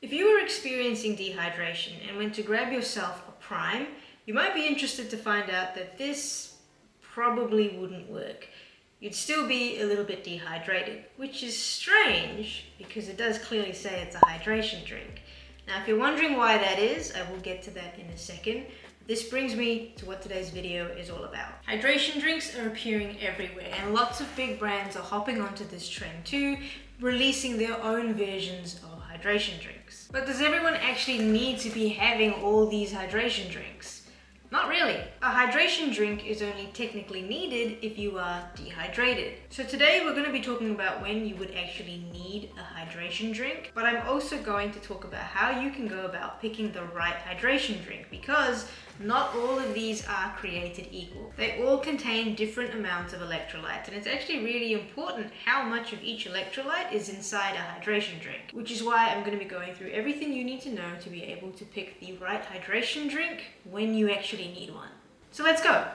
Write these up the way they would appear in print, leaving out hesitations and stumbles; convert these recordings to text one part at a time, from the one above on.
If you are experiencing dehydration and went to grab yourself a prime, you might be interested to find out that this probably wouldn't work. You'd still be a little bit dehydrated, which is strange because it does clearly say it's a hydration drink. Now, if you're wondering why that is, I will get to that in a second. This brings me to what today's video is all about. Hydration drinks are appearing everywhere, and lots of big brands are hopping onto this trend too, releasing their own versions of hydration drinks. But does everyone actually need to be having all these hydration drinks? Not really. A hydration drink is only technically needed if you are dehydrated. So today we're going to be talking about when you would actually need a hydration drink, but I'm also going to talk about how you can go about picking the right hydration drink, because not all of these are created equal. They all contain different amounts of electrolytes, and it's actually really important how much of each electrolyte is inside a hydration drink, which is why I'm going to be going through everything you need to know to be able to pick the right hydration drink when you actually need one. So let's go!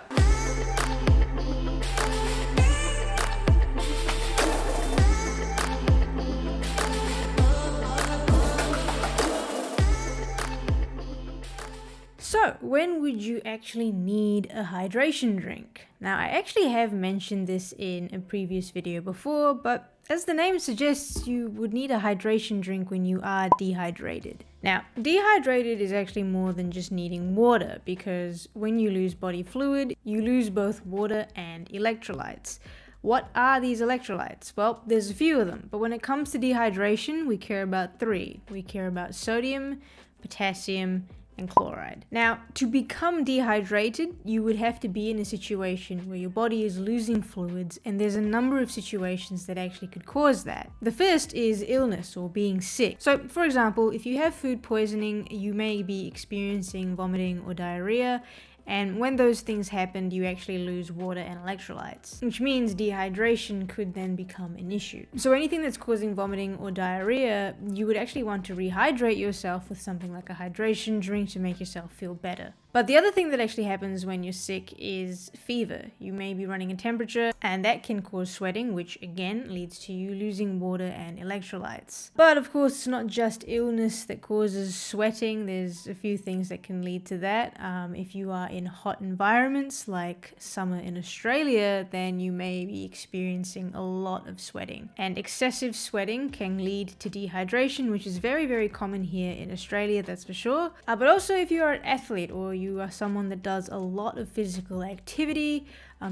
So, when would you actually need a hydration drink? Now, I actually have mentioned this in a previous video before, but as the name suggests, you would need a hydration drink when you are dehydrated. Now, dehydrated is actually more than just needing water, because when you lose body fluid, you lose both water and electrolytes. What are these electrolytes? Well, there's a few of them, but when it comes to dehydration, we care about three. We care about sodium, potassium, and chloride. Now, to become dehydrated, you would have to be in a situation where your body is losing fluids, and there's a number of situations that actually could cause that. The first is illness or being sick. So, for example, if you have food poisoning, you may be experiencing vomiting or diarrhea, and when those things happen, you actually lose water and electrolytes, which means dehydration could then become an issue. So anything that's causing vomiting or diarrhea, you would actually want to rehydrate yourself with something like a hydration drink to make yourself feel better. But the other thing that actually happens when you're sick is fever. You may be running a temperature, and that can cause sweating, which again leads to you losing water and electrolytes. But of course, it's not just illness that causes sweating. There's a few things that can lead to that. If you are in hot environments like summer in Australia, then you may be experiencing a lot of sweating. And excessive sweating can lead to dehydration, which is very, very common here in Australia, that's for sure. But also if you are an athlete or you are someone that does a lot of physical activity,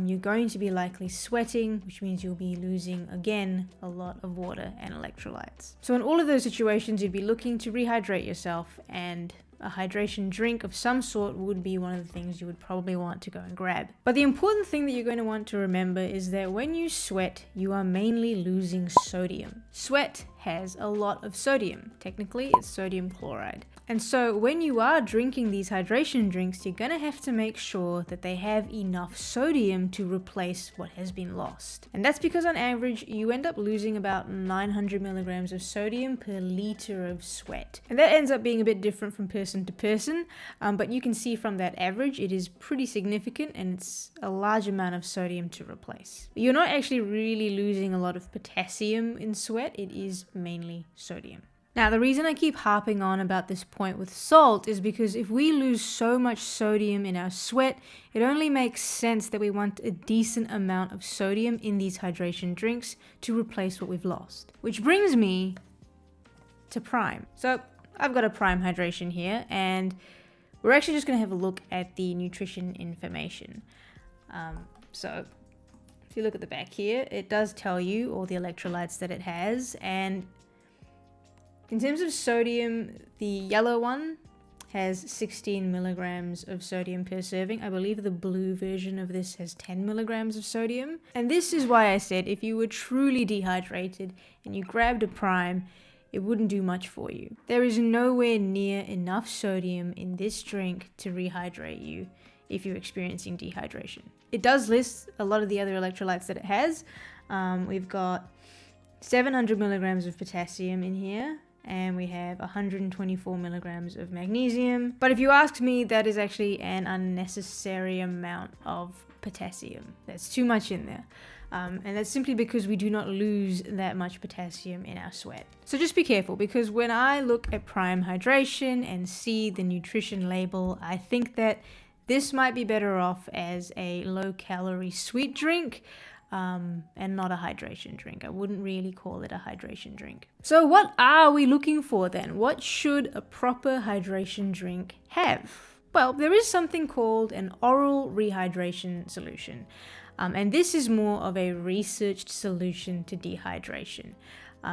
you're going to be likely sweating, which means you'll be losing, again, a lot of water and electrolytes. So in all of those situations, you'd be looking to rehydrate yourself, and a hydration drink of some sort would be one of the things you would probably want to go and grab. But the important thing that you're going to want to remember is that when you sweat, you are mainly losing sodium. Sweat has a lot of sodium. Technically, it's sodium chloride. And so when you are drinking these hydration drinks, you're going to have to make sure that they have enough sodium to replace what has been lost. And that's because on average, you end up losing about 900 milligrams of sodium per liter of sweat. And that ends up being a bit different from person to person, but you can see from that average, it is pretty significant, and it's a large amount of sodium to replace. You're not actually really losing a lot of potassium in sweat, it is mainly sodium. Now, the reason I keep harping on about this point with salt is because if we lose so much sodium in our sweat, it only makes sense that we want a decent amount of sodium in these hydration drinks to replace what we've lost. Which brings me to Prime. So I've got a Prime hydration here, and we're actually just going to have a look at the nutrition information. So if you look at the back here, it does tell you all the electrolytes that it has, and in terms of sodium, the yellow one has 16 milligrams of sodium per serving. I believe the blue version of this has 10 milligrams of sodium. And this is why I said if you were truly dehydrated and you grabbed a Prime, it wouldn't do much for you. There is nowhere near enough sodium in this drink to rehydrate you if you're experiencing dehydration. It does list a lot of the other electrolytes that it has. We've got 700 milligrams of potassium in here, and we have 124 milligrams of magnesium. But if you ask me, that is actually an unnecessary amount of potassium. That's too much in there. And that's simply because we do not lose that much potassium in our sweat. So just be careful, because when I look at Prime Hydration and see the nutrition label, I think that this might be better off as a low-calorie sweet drink and not a hydration drink. I wouldn't really call it a hydration drink. So what are we looking for then? What should a proper hydration drink have? Well, there is something called an oral rehydration solution. And this is more of a researched solution to dehydration.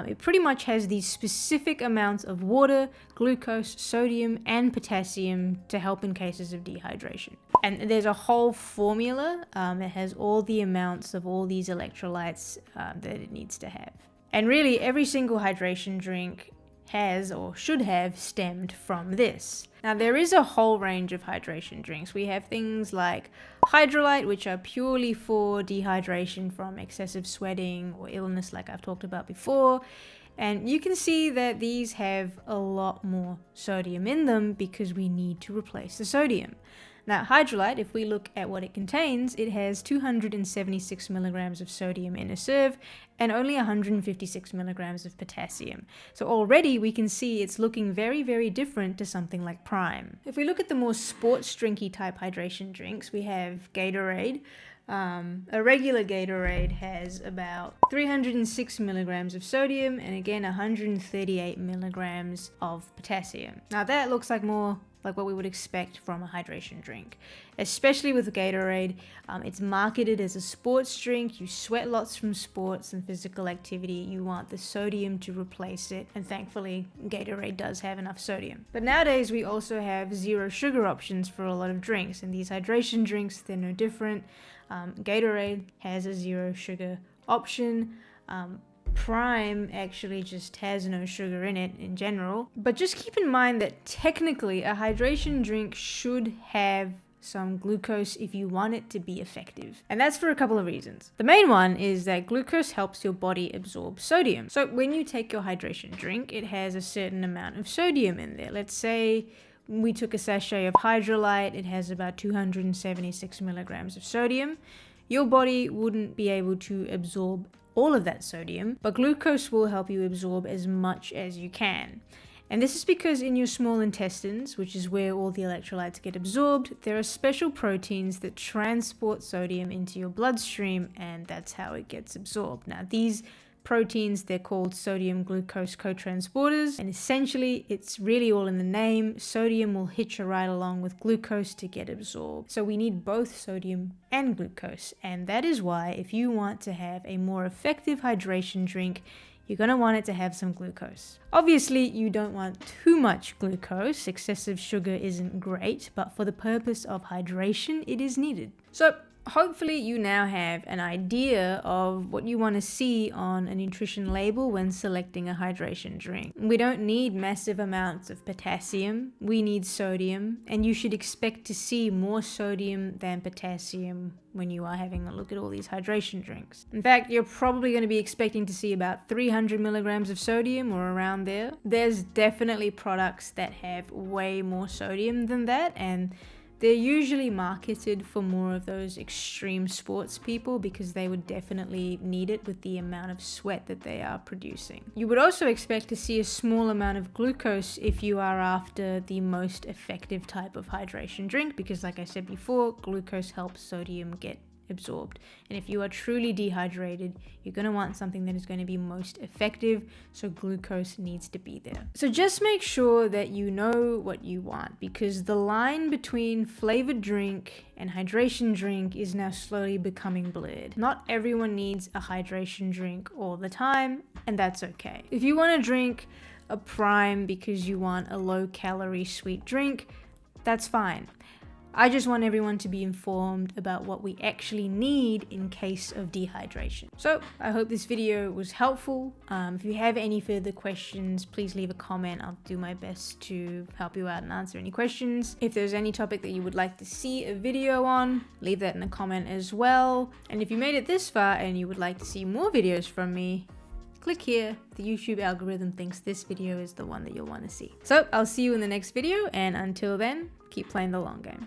It pretty much has these specific amounts of water, glucose, sodium, and potassium to help in cases of dehydration. And there's a whole formula that has all the amounts of all these electrolytes that it needs to have. And really, every single hydration drink has or should have stemmed from this. Now, there is a whole range of hydration drinks. We have things like Hydrolyte, which are purely for dehydration from excessive sweating or illness, like I've talked about before. And you can see that these have a lot more sodium in them because we need to replace the sodium. Now, Hydrolyte, if we look at what it contains, it has 276 milligrams of sodium in a serve and only 156 milligrams of potassium. So already we can see it's looking very, very different to something like Prime. If we look at the more sports drinky type hydration drinks, we have Gatorade. A regular Gatorade has about 306 milligrams of sodium and again 138 milligrams of potassium. Now that looks like more like what we would expect from a hydration drink, especially with Gatorade. It's marketed as a sports drink. You sweat lots from sports and physical activity. You want the sodium to replace it, and thankfully Gatorade does have enough sodium. But nowadays we also have zero sugar options for a lot of drinks, and these hydration drinks, they're no different. Gatorade has a zero sugar option. Prime actually just has no sugar in it in general. But just keep in mind that technically a hydration drink should have some glucose if you want it to be effective. And that's for a couple of reasons. The main one is that glucose helps your body absorb sodium. So when you take your hydration drink, it has a certain amount of sodium in there. Let's say we took a sachet of Hydrolyte, it has about 276 milligrams of sodium. Your body wouldn't be able to absorb all of that sodium, but glucose will help you absorb as much as you can. And this is because in your small intestines, which is where all the electrolytes get absorbed, there are special proteins that transport sodium into your bloodstream, and that's how it gets absorbed. Now, these proteins, they're called sodium glucose cotransporters, and essentially it's really all in the name. Sodium will hitch a ride along with glucose to get absorbed. So we need both sodium and glucose, and that is why if you want to have a more effective hydration drink, you're going to want it to have some glucose. Obviously, you don't want too much glucose. Excessive sugar isn't great, but for the purpose of hydration, it is needed. So hopefully you now have an idea of what you want to see on a nutrition label when selecting a hydration drink. We don't need massive amounts of potassium, we need sodium, and you should expect to see more sodium than potassium when you are having a look at all these hydration drinks. In fact, you're probably going to be expecting to see about 300 milligrams of sodium or around there. There's definitely products that have way more sodium than that, and they're usually marketed for more of those extreme sports people because they would definitely need it with the amount of sweat that they are producing. You would also expect to see a small amount of glucose if you are after the most effective type of hydration drink because, like I said before, glucose helps sodium get absorbed. And if you are truly dehydrated, you're going to want something that is going to be most effective, so glucose needs to be there. So just make sure that you know what you want, because the line between flavored drink and hydration drink is now slowly becoming blurred. Not everyone needs a hydration drink all the time, and that's okay. If you want to drink a Prime because you want a low-calorie sweet drink, that's fine. I just want everyone to be informed about what we actually need in case of dehydration. So I hope this video was helpful. If you have any further questions, please leave a comment. I'll do my best to help you out and answer any questions. If there's any topic that you would like to see a video on, leave that in a comment as well. And if you made it this far and you would like to see more videos from me, click here. The YouTube algorithm thinks this video is the one that you'll want to see. So I'll see you in the next video, and until then, keep playing the long game.